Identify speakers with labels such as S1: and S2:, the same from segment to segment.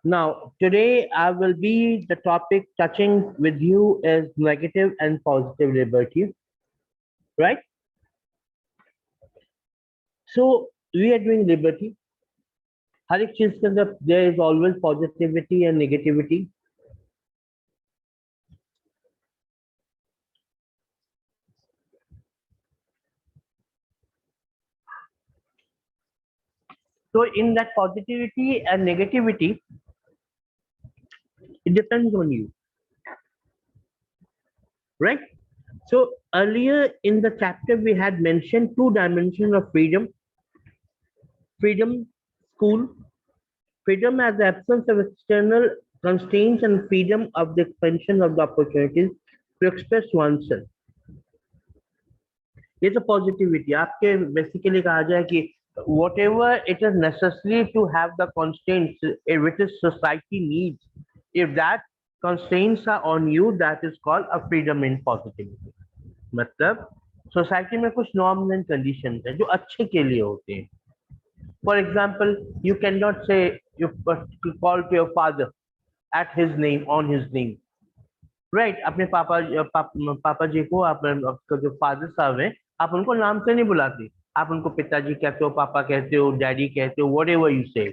S1: Now, today I will be the topic touching with you is negative and positive liberty, right? So we are doing liberty. हर एक चीज के अंदर there is always positivity and negativity. So in that positivity and negativity, it depends on you, right? So earlier in the chapter we had mentioned two dimensions of freedom: freedom, school, freedom as the absence of external constraints and freedom of the expansion of the opportunities to express oneself. ये तो positivity आपके basically कहा जाए कि whatever it is necessary to have the constraints which is society needs, if that constraints are on you, that is called a freedom in positivity. मतलब society में कुछ norms and conditions है जो अच्छे के लिए होते हैं. For example, you cannot say you call to your father at his name, on his name, right. अपने पापा जी को आप आपका जो फादर साहब है, आप उनको नाम से नहीं बुलाते. आप उनको पिताजी कहते हो, पापा कहते हो, डैडी कहते हो, वट एवर यू से,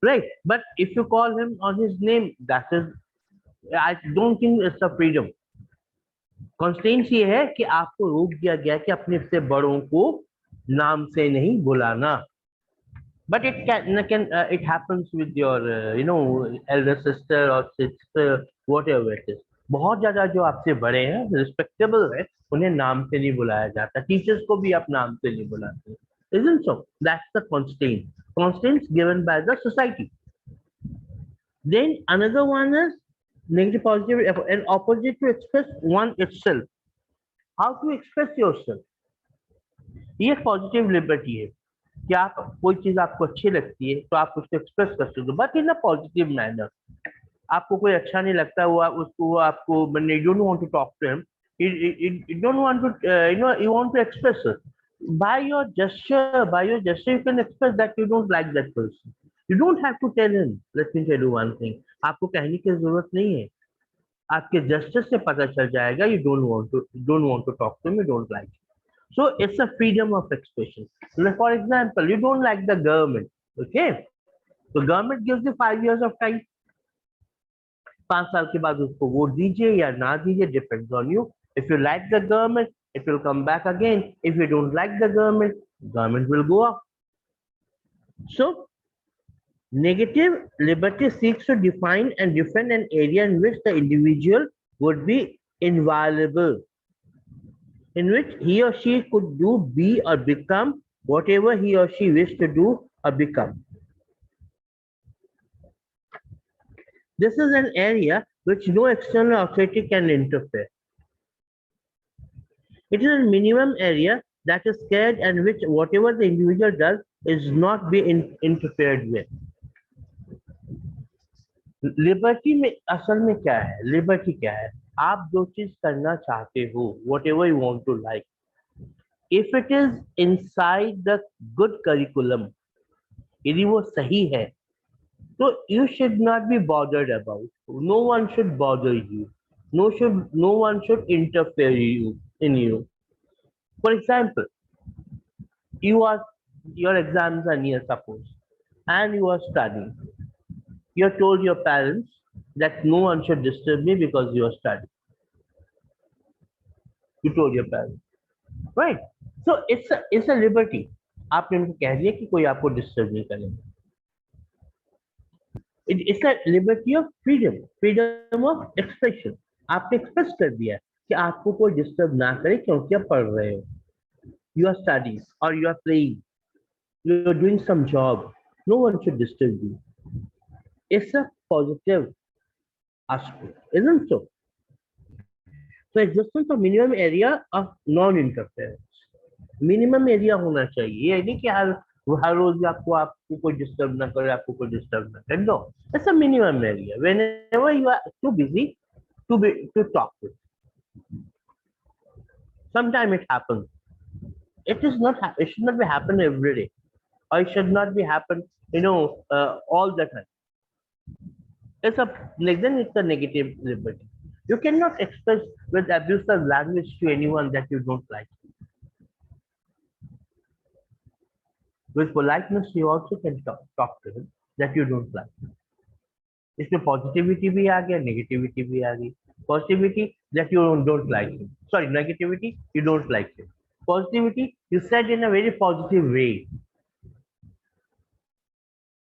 S1: right. But if you call him on his name, that is, I don't think it's a freedom. Constance ये है कि आपको रोक दिया गया कि अपने से बड़ों को नाम से नहीं बुलाना. But it happens with your elder sister or sister, whatever it is. बहुत ज्यादा जो आपसे बड़े हैं, रिस्पेक्टेबल है, उन्हें नाम से नहीं बुलाया जाता. टीचर्स को भी आप नाम से नहीं बुलाते. Isn't so? That's the constraint. Constraints given by the society. Then another one is negative positive, an opposite to express one itself. How to express yourself? ये पॉजिटिव लिबर्टी है कि आप कोई चीज आपको अच्छी लगती है तो आप उसको एक्सप्रेस कर सकते हो, but in a positive manner. आपको कोई अच्छा नहीं लगता, वो आपको, you don't want to talk to him, you don't want to you want to express it by your gesture. You can express that you don't like that person. You don't have to tell him. Let me tell you one thing. आपको कहने की जरूरत नहीं है. आपके gesture से पता चल जाएगा you don't want to talk to him, you don't like him. So it's a freedom of expression. Like for example, you don't like the government, okay? So government gives you 5 years of time. 5 साल के बाद उसको vote दीजिए या ना दीजिए, depends on you. If you like the government, it will come back again. If you don't like the government will go up. So negative liberty seeks to define and defend an area in which the individual would be inviolable, in which he or she could do, be, or become whatever he or she wished to do or become. This is an area which no external authority can interfere. It is a minimum area that is scared and which whatever the individual does is not be interfered with. Liberty में असल में क्या है? Liberty क्या है? आप जो चीज करना चाहते हो, whatever you want to like, if it is inside the good curriculum, यदि वो सही है, तो you should not be bothered about. No one should bother you. No one should interfere in you. For example, you are your exams are near, suppose, and you are studying. You have told your parents that no one should disturb me because you are studying. You told your parents, right? So it's a liberty. आपने उनको कह दिया कि कोई आपको disturb नहीं करेगा. It's a liberty of freedom of expression. आपने एक्सप्रेस कर दिया कि आपको कोई डिस्टर्ब ना करे क्योंकि आप पढ़ रहे हो. You are studying or you are playing. You are doing some job. No one should disturb you. It's a positive aspect, isn't so? So existence of minimum area of non-interference. Minimum area होना चाहिए. ये नहीं कि हर रोज आपको कोई disturb ना करे, आपको कोई डिस्टर्ब ना करे. No, it's a minimum area. Whenever you are too busy to talk with. Sometimes it happens. It should not be happen every day. or it should not be happen, all the time. It's a then it's a negative liberty. You cannot express with abusive language to anyone that you don't like. With politeness, you also can talk to him that you don't like. इसमें positivity भी आ गया, negativity भी आ गई. Positivity that you don't like him. Sorry, negativity you don't like him. Positivity you said in a very positive way,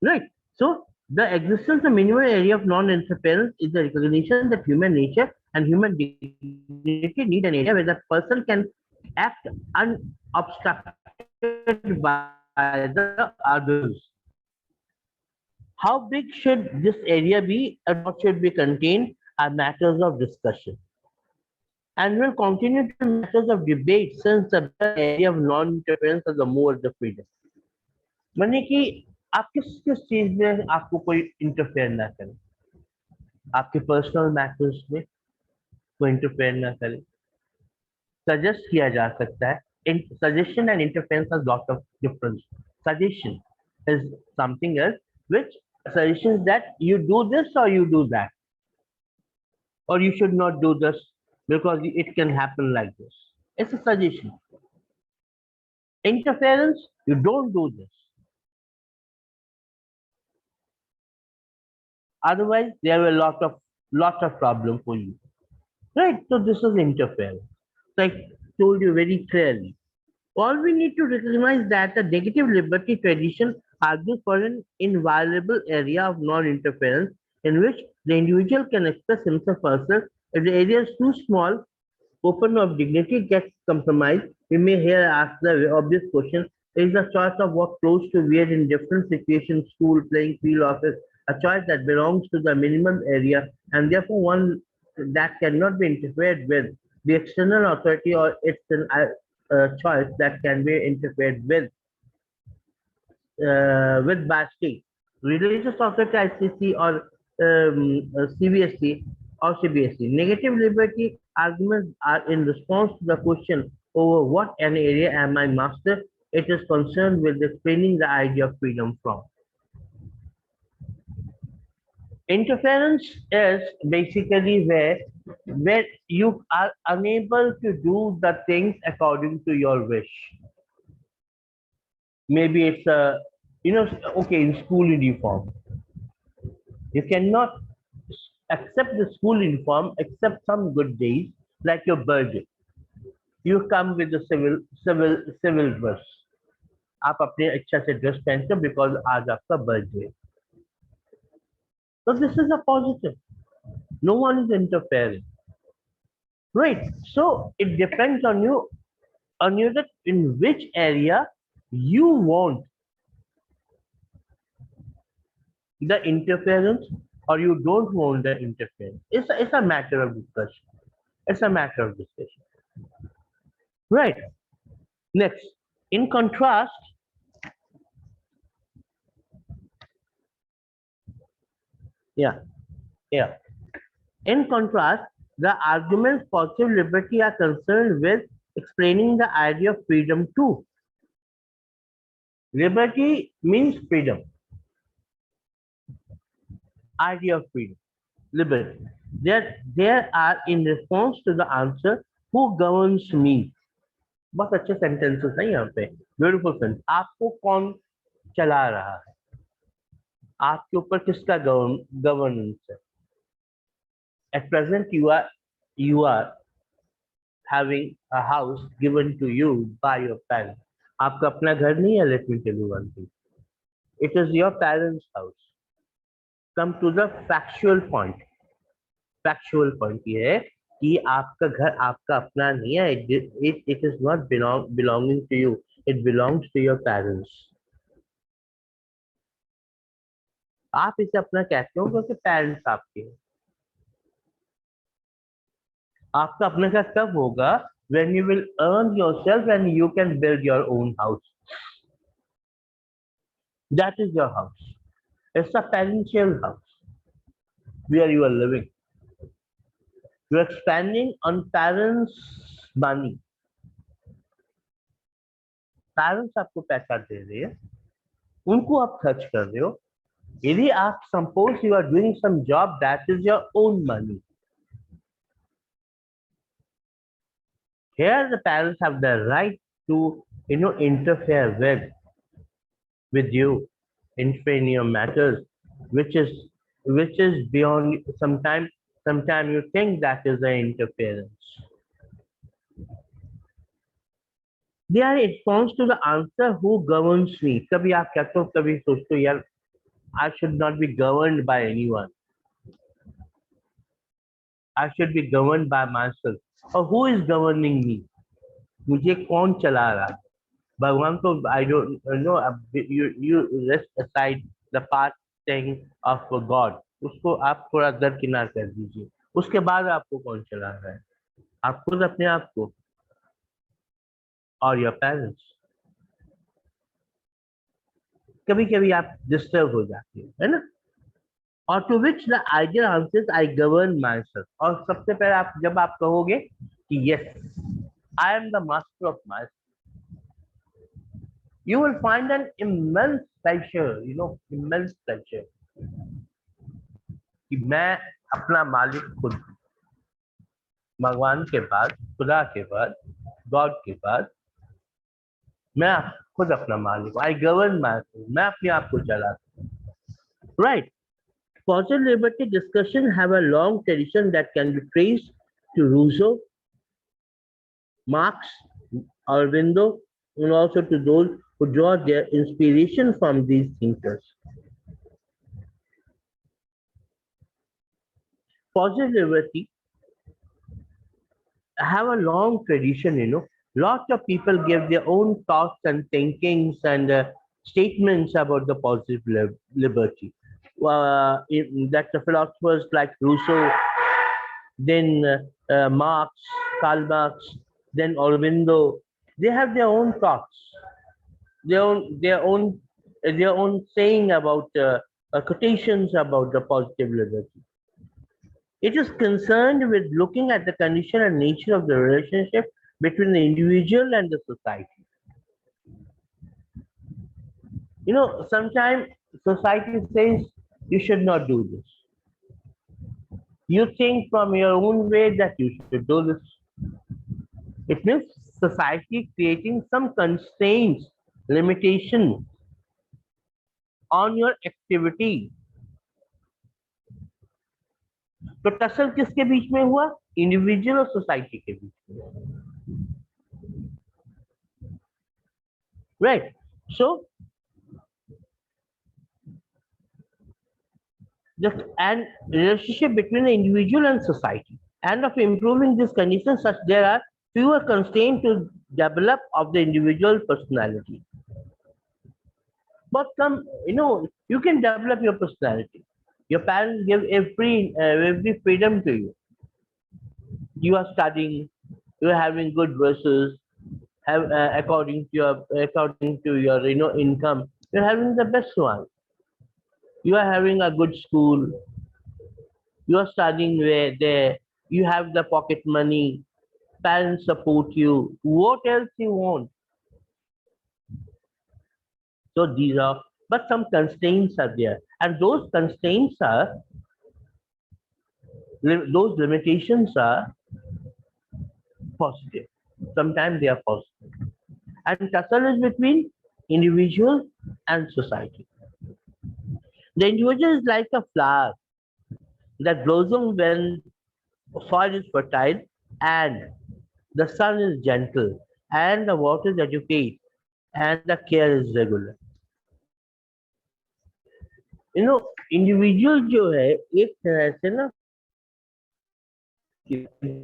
S1: right? So the existence of minimum area of non-interference is the recognition that human nature and human dignity need an area where the person can act unobstructed by the others. How big should this area be and what should be contained are matters of discussion and will continue to be matters of debate since the area of non-interference is the more the freedom. माने कि आप किस किस चीज में आपको कोई interfere ना करे, आपके पर्सनल मैटर्स में कोई इंटरफेयर ना करे. सजेस्ट किया जा सकता है. Suggestion and interference has lot of difference. Suggestion is something else, which suggestions that you do this or you do that, or you should not do this because it can happen like this. It's a suggestion. Interference, you don't do this. Otherwise, there are a lot of problem for you. Right? So this is interference. So I told you very clearly. All we need to recognize that the negative liberty tradition argues for an inviolable area of non-interference in which the individual can express himself herself. If the area is too small, open of dignity gets compromised. We may here ask the obvious question: is the choice of what clothes to wear in different situations, school, playing field, office, a choice that belongs to the minimum area and therefore one that cannot be interfered with the external authority, or it's a choice that can be interfered with by state, religious authority, ICC or CBSE or CBSE. Negative liberty arguments are in response to the question over what an area am I master. It is concerned with explaining the idea of freedom from. Interference is basically where you are unable to do the things according to your wish. Maybe it's okay, in school uniform. You cannot accept the school uniform except some good days like your birthday. You come with the civil dress. आप अपने अच्छा से dress पहनते हो because आज आपका birthday. So this is a positive. No one is interfering. Right. So it depends on you that in which area you want the interference or you don't want the interference. It's a matter of discussion. It's a matter of discussion. Right. Next, in contrast, yeah. In contrast, the arguments for positive liberty are concerned with explaining the idea of freedom too. Liberty means freedom. Idea of freedom, liberty. There are in response to the answer, who governs me? बहुत अच्छे sentences हैं यहाँ पे. Beautiful sentence. आपको कौन चला रहा है? आपके ऊपर किसका governance है? At present, you are having a house given to you by your parents. आपका अपना घर नहीं है. Let me tell you one thing. It is your parents' house. Come to the factual point. Factual point ये है कि आपका घर आपका अपना नहीं है. It is not belonging to you. It belongs to your parents. आप इसे अपना कहते हो क्योंकि पेरेंट्स आपके हैं. आपका अपने का कब होगा? When you will earn yourself and you can build your own house. That is your house. It's a parental house where you are living. You are expanding on parents' money. Parents आपको पैसा दे रहे हैं. उनको आप खर्च कर रहे हो। यदि आप suppose you are doing some job that is your own money, here the parents have the right to interfere with you, interfere in your matters, which is beyond. Sometime you think that is an interference. They are response to the answer who governs me. कभी आप कहते हो, कभी सोचते हो यार I should not be governed by anyone. I should be governed by myself. Or who is governing me? मुझे कौन चला रहा है? भगवान को I don't know. You rest aside the past thing of God. उसको आप थोड़ा दरकिनार कर दीजिए। उसके बाद आपको कौन चला रहा है? आप खुद अपने आप को और योर पेरेंट्स। कभी कभी आप डिस्टर्ब हो जाते हो, है ना? और to which the ideal answers I govern myself. और सबसे पहले आप जब आप कहोगे कि yes I am the master of my, you will find an immense pleasure, immense pleasure कि मैं अपना मालिक खुद हूं। भगवान के बाद, खुदा के बाद, गॉड के बाद मैं खुद अपना मालिक हूं। आई गवर्न माई सेल्फ, मैं अपने आप को चलाता हूं। Right. Positive liberty discussion have a long tradition that can be traced to Rousseau, Marx, Aurobindo, and also to those who draw their inspiration from these thinkers. Positive liberty have a long tradition, Lots of people give their own thoughts and thinkings and statements about the positive liberty. That the philosophers like Rousseau, then Marx, Karl Marx, then Aurobindo, they have their own thoughts, their own saying about quotations about the positive liberty. It is concerned with looking at the condition and nature of the relationship between the individual and the society. Sometimes society says you should not do this. You think from your own way that you should do this. It means society creating some constraints, limitation on your activity. तो tussle किसके बीच में हुआ? Individual और society के बीच में। Right. So and relationship between the individual and society, and of improving these conditions such there are fewer constraints to develop of the individual personality. But you can develop your personality. Your parents give every freedom to you. You are studying, you are having good verses, have according to your income, you're having the best one. You are having a good school, you are studying there, you have the pocket money, parents support you. What else you want? So these are, but some constraints are there, and those constraints are, those limitations are positive. Sometimes they are positive. And tussle is between individual and society. The individual is like a flower that blossoms when soil is fertile and the sun is gentle and the water is adequate and the care is regular. Individual जो है एक तरह से ना,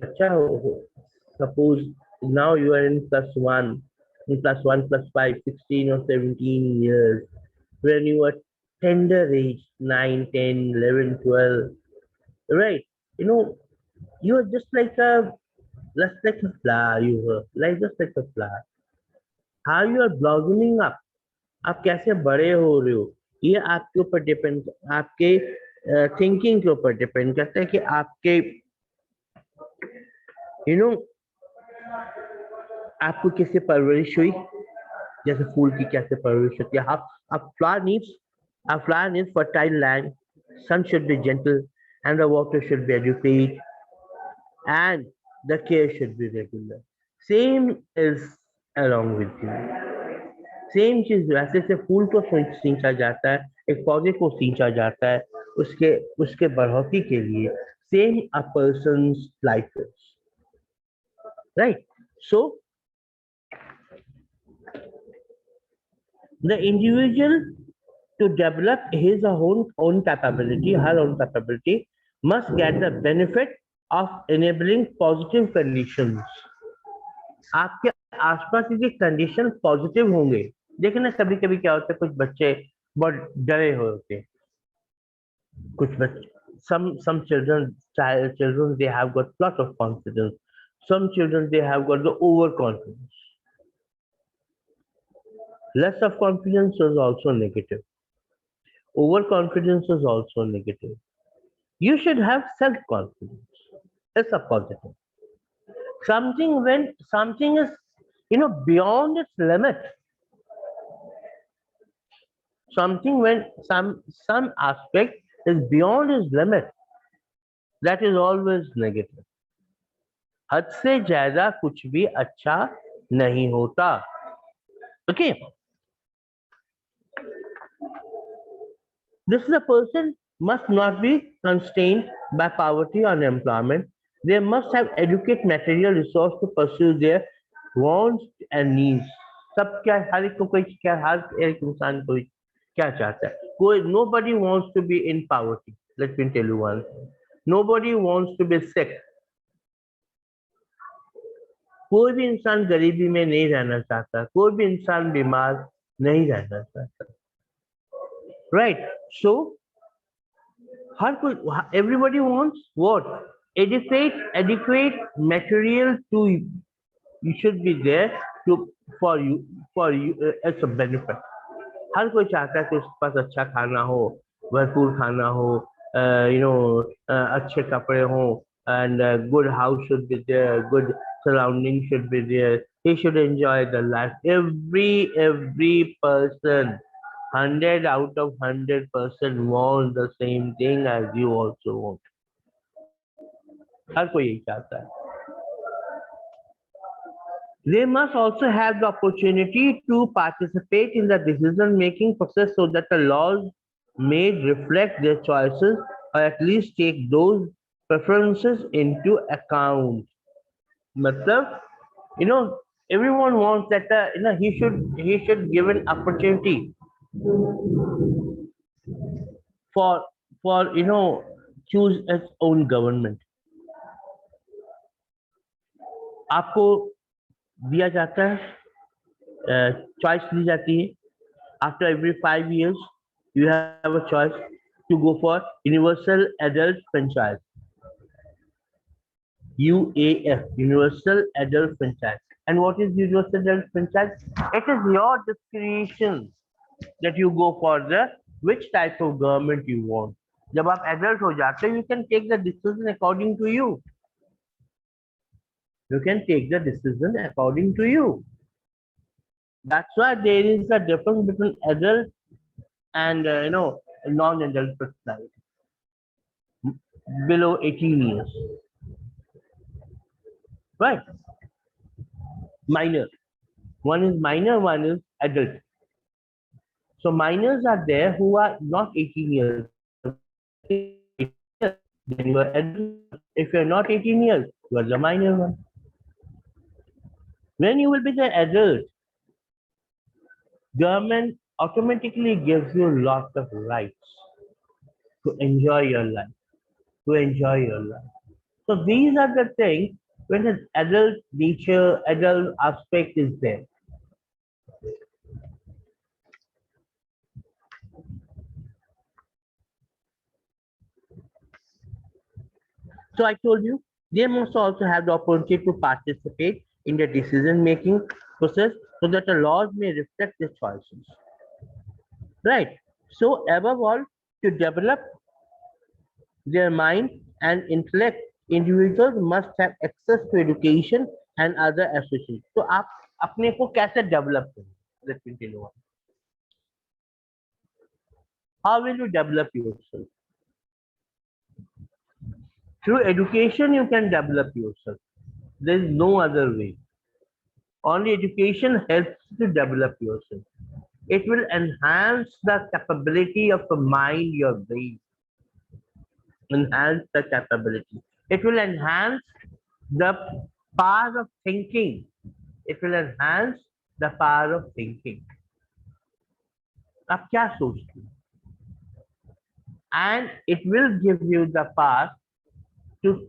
S1: अच्छा हो, suppose now you are in +1, in +1, +5, 16 or 17 years, when you are tender age, 9, 10, 11, 12, right? You are just like a flower. You are like just like a flower. How you are blossoming up? आप कैसे बड़े हो रहे हो, ये आपके ऊपर depend, आपके थिंकिंग के ऊपर डिपेंड करता है कि आपके आपको किससे परवरिश हुई, जैसे फूल की कैसे परवरिश होती है. A flower needs fertile land, sun should be gentle, and the water should be adequate, and the care should be regular. Same is along with you. Same चीज वैसे से फूल को सींचा जाता है, एक पौधे को सींचा जाता है उसके उसके बढ़ोतरी के लिए. Same a persons life is right. So the individual, to develop his or own capability, her own capability, must get the benefit of enabling positive conditions. आपके आसपास के कंडीशन पॉजिटिव होंगे. देखिए ना, कभी कभी क्या होता है, कुछ बच्चे बहुत डरे हुए होते हैं. कुछ बच्चे, some children they have got lot of confidence. Some children they have got the overconfidence. Less of confidence is also negative. Overconfidence is also negative. You should have self-confidence. It's a positive. Something when something is, beyond its limit. Something when some aspect is beyond its limit, that is always negative. हद से ज्यादा कुछ भी अच्छा नहीं होता. Okay. This is a person must not be constrained by poverty or unemployment. They must have adequate material resource to pursue their wants and needs. सब क्या, हर एक को कोई क्या, हर एक इंसान कोई क्या चाहता है. कोई, nobody wants to be in poverty. Let me tell you one thing. Nobody wants to be sick. कोई भी इंसान गरीबी में नहीं रहना चाहता. कोई भी इंसान बीमार नहीं रहना चाहता. Right. So हर कोई, everybody wants what? Adequate material to, you should be there to, for you as a benefit. हर कोई चाहता है कि उसके पास अच्छा खाना हो, भरपूर खाना हो, अच्छे कपड़े हो, and good house should be there, good surrounding should be there. He should enjoy the life. Every person, 100 out of 100% want the same thing as you also want. हर कोई यही चाहता है. They must also have the opportunity to participate in the decision-making process so that the laws made reflect their choices or at least take those preferences into account. मतलब, everyone wants that, he should give an opportunity for choose its own government. आपको दिया जाता है, choice दी जाती है. After every 5 years, you have a choice to go for universal adult franchise. UAF, Universal Adult Franchise. And what is Universal Adult Franchise? It is your discretion that you go for the which type of government you want. जब आप adult हो जाते हो, you can take the decision according to you. You can take the decision according to you. That's why there is a difference between adult and non-adult personality below 18 years. Right? Minor. One is minor, one is adult. So minors are there who are not 18 years. Then you are adult. If you are not 18 years, you are the minor one. When you will be the adult, government automatically gives you lots of rights to enjoy your life. So these are the things when the adult nature, adult aspect is there. So I told you, they must also have the opportunity to participate in the decision-making process so that the laws may reflect their choices. Right. So above all, to develop their mind and intellect, individuals must have access to education and other associates. तो आप अपने को कैसे develop करें? let me tell you one. How will you develop yourself? Through education, you can develop yourself. There is no other way. Only education helps to develop yourself. It will enhance the capability of the mind, your brain. Enhance the capability. It will enhance the power of thinking. It will enhance the power of thinking. आप क्या सोचते हो? And it will give you the power to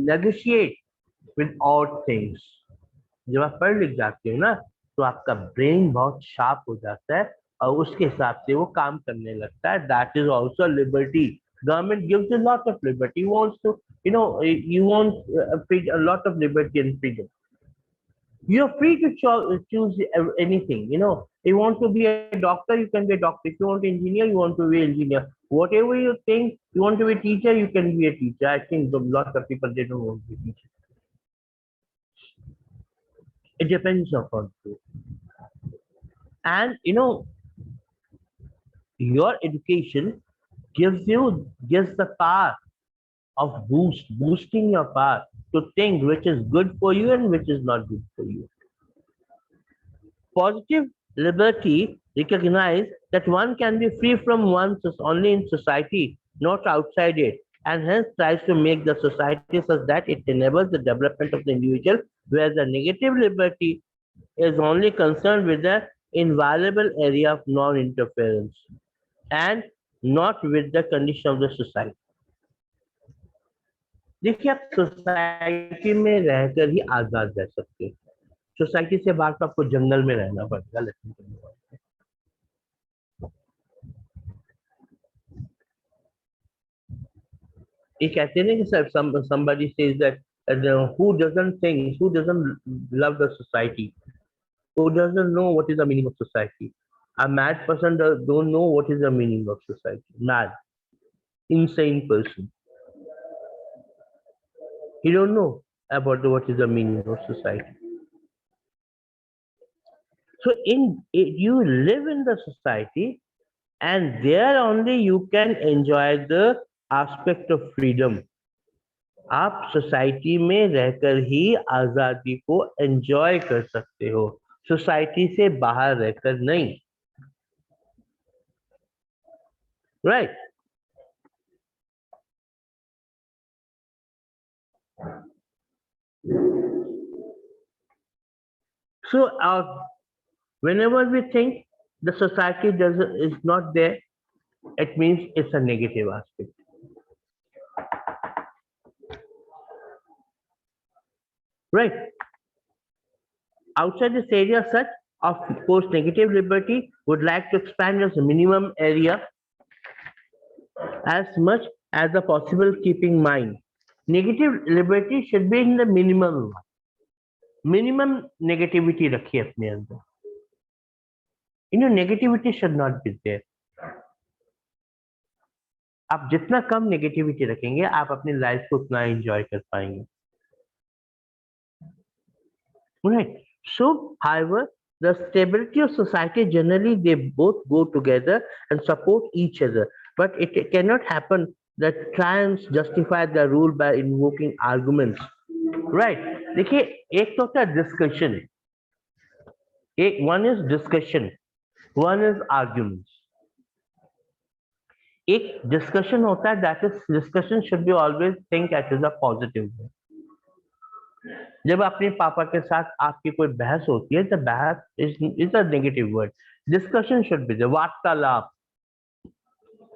S1: negotiate with odd things. जब आप पढ़ लिख जाते हो ना तो आपका ब्रेन बहुत शार्प हो जाता है और उसके हिसाब से वो काम करने लगता है. That is also liberty. Government gives a lot of liberty. Wants to, you want a lot of liberty and freedom. You're free to choose anything. You want to be a doctor, you can be a doctor. If you want to be engineer, you want to be an engineer. Whatever you think, you want to be a teacher, you can be a teacher. I think a lot of people, they don't want to be a teacher. It depends upon you. And your education gives the power of boosting your power to think which is good for you and which is not good for you. Positive liberty recognize that one can be free from one's only in society, not outside it, and hence tries to make the society such that it enables the development of the individual, where the negative liberty is only concerned with the inviolable area of non-interference and not with the condition of the society. देखिए, आप society में रहकर ही आजाद रह सकते हैं. Society से बाहर तो आपको जंगल में रहना पड़ेगा. ये कहते हैं ना कि sir somebody says that who doesn't love the society, who doesn't know what is the meaning of society. A mad person don't know what is the meaning of society. Mad, insane person. He don't know about what is the meaning of society. So you live in the society, and there only you can enjoy the aspect of freedom. आप society में रहकर ही आजादी को enjoy कर सकते हो, society से बाहर रहकर नहीं. Right. So whenever we think the society is not there, it means it's a negative aspect. Right. Outside this area, such of course negative liberty would like to expand its minimum area as much as the possible, keeping in mind negative liberty should be in the minimum. Minimum negativity रखिए अपने अंदर. Negativity should not be there. आप जितना कम negativity रखेंगे, आप अपनी life को उतना एंजॉय कर पाएंगे. Right. So, however, the stability of society generally, they both go together and support each other. But it cannot happen that triumphs justify the rule by invoking arguments. Right. देखिए, एक तो होता है discussion. One is discussion, one is arguments. एक discussion होता है, that is discussion should be always think as a positive way. जब अपने पापा के साथ आपकी कोई बहस होती है, तो बहस is a negative word. Discussion should be, वार्तालाप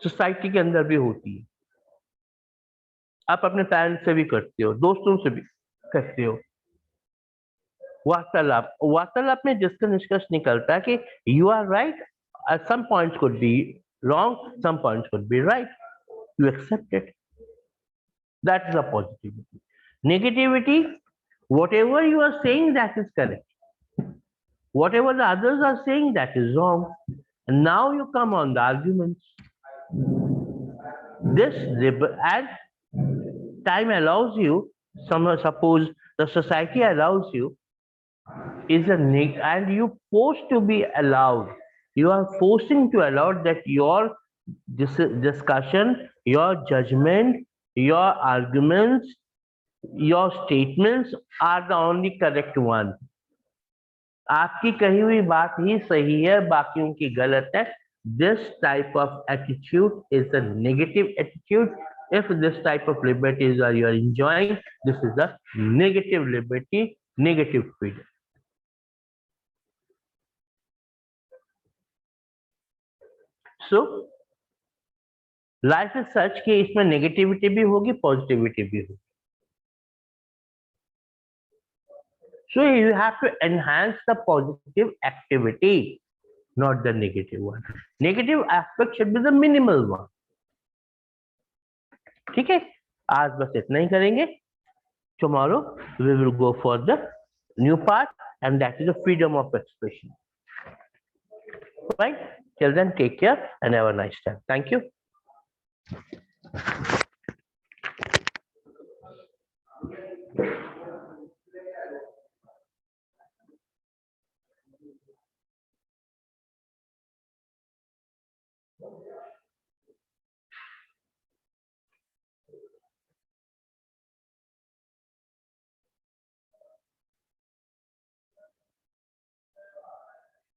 S1: सोसाइटी के अंदर भी होती है. आप अपने पेरेंट्स से भी करते हो, दोस्तों से भी करते हो. वार्तालाप में जिसका निष्कर्ष निकलता है कि you are right, some points could be wrong, some points could be right, you accept it. That is a positivity. Negativity, whatever you are saying, that is correct. Whatever the others are saying, that is wrong. And now you come on the arguments. And time allows you, suppose the society allows you is a and you forced to be allowed. You are forcing to allow that your discussion, your judgment, your arguments, your statements are the only correct one. आपकी कही हुई बात ही सही है, बाकियों की गलत है. This type of attitude is a negative attitude. If this type of liberty is you are enjoying, this is a negative liberty, negative freedom. So life is such कि इसमें नेगेटिविटी भी होगी, पॉजिटिविटी भी होगी. So you have to enhance the positive activity, not the negative one. Negative aspect should be the minimal one. ठीक है, आज बस इतना ही करेंगे. Tomorrow we will go for the new part, and that is the freedom of expression. Right? Till then, take care and have a nice time. Thank you.